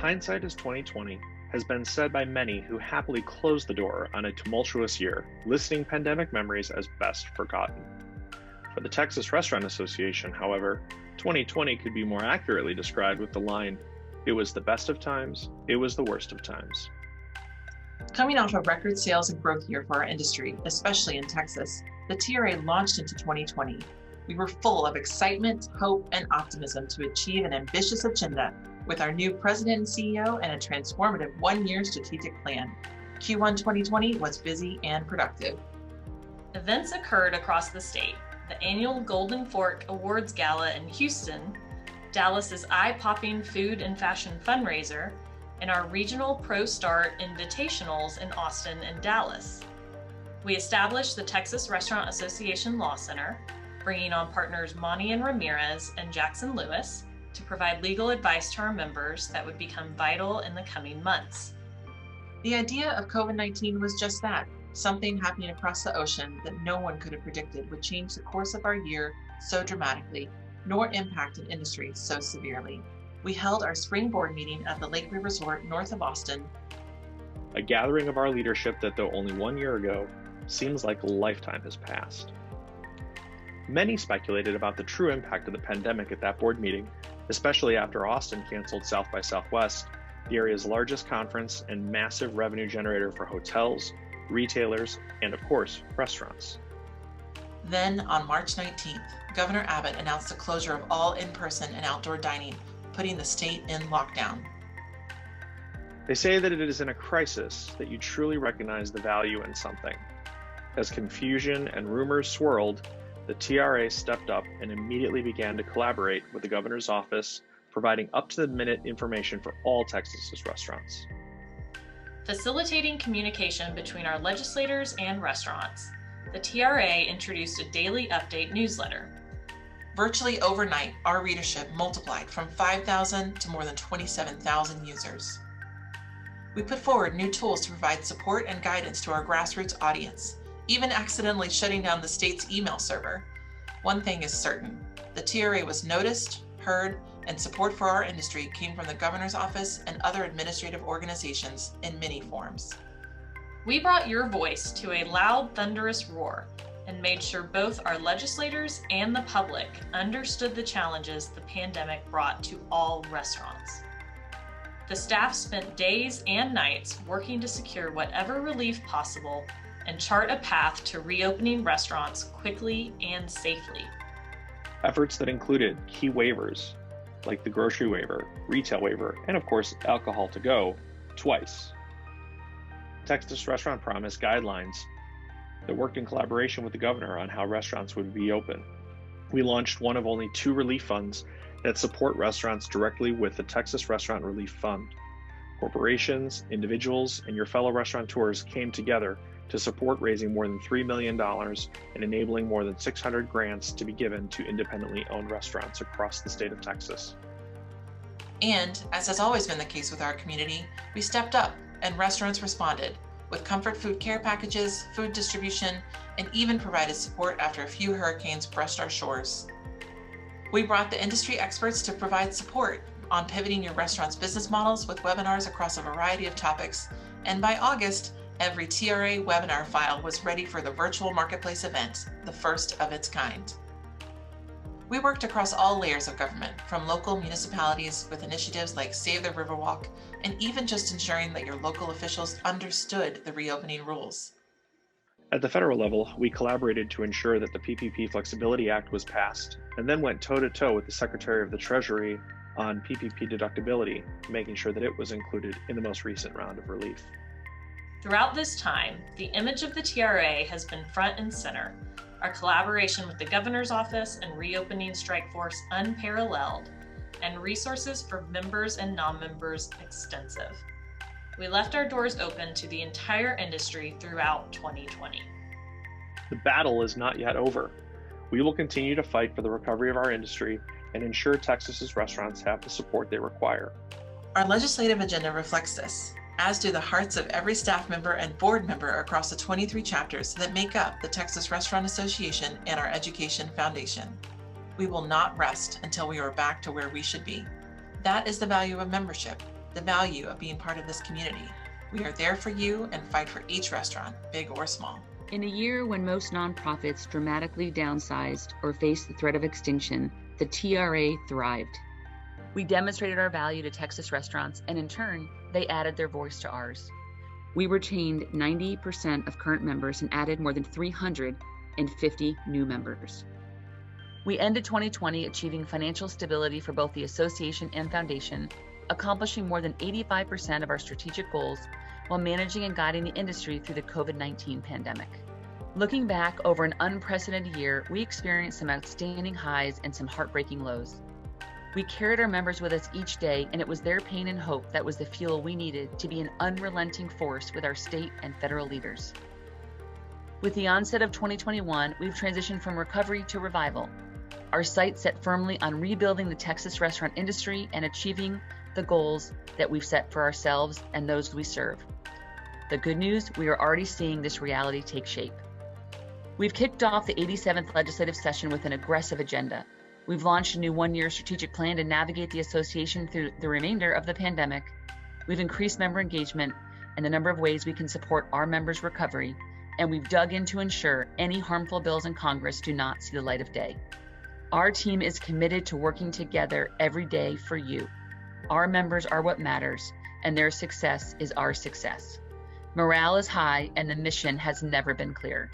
Hindsight is 2020 has been said by many who happily closed the door on a tumultuous year, listing pandemic memories as best forgotten. For the Texas Restaurant Association, however, 2020 could be more accurately described with the line, "It was the best of times, it was the worst of times." Coming off a record sales and growth year for our industry, especially in Texas, the TRA launched into 2020. We were full of excitement, hope, and optimism to achieve an ambitious agenda with our new president and CEO and a transformative one-year strategic plan. Q1 2020 was busy and productive. Events occurred across the state. The annual Golden Fork Awards Gala in Houston, Dallas's eye-popping food and fashion fundraiser, and our regional Pro Start Invitationals in Austin and Dallas. We established the Texas Restaurant Association Law Center, bringing on partners Monty and Ramirez and Jackson Lewis to provide legal advice to our members that would become vital in the coming months. The idea of COVID-19 was just that, something happening across the ocean that no one could have predicted would change the course of our year so dramatically, nor impact an industry so severely. We held our spring board meeting at the Lakeview Resort north of Austin. A gathering of our leadership that, though only 1 year ago, seems like a lifetime has passed. Many speculated about the true impact of the pandemic at that board meeting, especially after Austin canceled South by Southwest, the area's largest conference and massive revenue generator for hotels, retailers, and of course, restaurants. Then on March 19th, Governor Abbott announced the closure of all in-person and outdoor dining, putting the state in lockdown. They say that it is in a crisis that you truly recognize the value in something. As confusion and rumors swirled, the TRA stepped up and immediately began to collaborate with the governor's office, providing up-to-the-minute information for all Texas's restaurants. Facilitating communication between our legislators and restaurants, the TRA introduced a daily update newsletter. Virtually overnight, our readership multiplied from 5,000 to more than 27,000 users. We put forward new tools to provide support and guidance to our grassroots audience, even accidentally shutting down the state's email server. One thing is certain, the TRA was noticed, heard, and support for our industry came from the governor's office and other administrative organizations in many forms. We brought your voice to a loud, thunderous roar and made sure both our legislators and the public understood the challenges the pandemic brought to all restaurants. The staff spent days and nights working to secure whatever relief possible and chart a path to reopening restaurants quickly and safely. Efforts that included key waivers, like the grocery waiver, retail waiver, and of course, alcohol to go, twice. Texas Restaurant Promise guidelines that worked in collaboration with the governor on how restaurants would be open. We launched one of only 2 relief funds that support restaurants directly with the Texas Restaurant Relief Fund. Corporations, individuals, and your fellow restaurateurs came together to support raising more than $3 million and enabling more than 600 grants to be given to independently owned restaurants across the state of Texas. And, as has always been the case with our community, we stepped up and restaurants responded with comfort food care packages, food distribution, and even provided support after a few hurricanes brushed our shores. We brought the industry experts to provide support on pivoting your restaurant's business models with webinars across a variety of topics, and by August, every TRA webinar file was ready for the virtual marketplace event, the first of its kind. We worked across all layers of government, from local municipalities with initiatives like Save the Riverwalk, and even just ensuring that your local officials understood the reopening rules. At the federal level, we collaborated to ensure that the PPP Flexibility Act was passed, and then went toe-to-toe with the Secretary of the Treasury on PPP deductibility, making sure that it was included in the most recent round of relief. Throughout this time, the image of the TRA has been front and center, our collaboration with the governor's office and reopening strike force unparalleled, and resources for members and non-members extensive. We left our doors open to the entire industry throughout 2020. The battle is not yet over. We will continue to fight for the recovery of our industry and ensure Texas's restaurants have the support they require. Our legislative agenda reflects this, as do the hearts of every staff member and board member across the 23 chapters that make up the Texas Restaurant Association and our Education Foundation. We will not rest until we are back to where we should be. That is the value of membership, the value of being part of this community. We are there for you and fight for each restaurant, big or small. In a year when most nonprofits dramatically downsized or faced the threat of extinction, the TRA thrived. We demonstrated our value to Texas restaurants, and in turn, they added their voice to ours. We retained 90% of current members and added more than 350 new members. We ended 2020 achieving financial stability for both the association and foundation, accomplishing more than 85% of our strategic goals while managing and guiding the industry through the COVID-19 pandemic. Looking back over an unprecedented year, we experienced some outstanding highs and some heartbreaking lows. We carried our members with us each day, and it was their pain and hope that was the fuel we needed to be an unrelenting force with our state and federal leaders. With the onset of 2021, we've transitioned from recovery to revival. Our sights set firmly on rebuilding the Texas restaurant industry and achieving the goals that we've set for ourselves and those we serve. The good news, we are already seeing this reality take shape. We've kicked off the 87th legislative session with an aggressive agenda. We've launched a new one-year strategic plan to navigate the association through the remainder of the pandemic. We've increased member engagement and the number of ways we can support our members' recovery, and we've dug in to ensure any harmful bills in Congress do not see the light of day. Our team is committed to working together every day for you. Our members are what matters, and their success is our success. Morale is high, and the mission has never been clearer.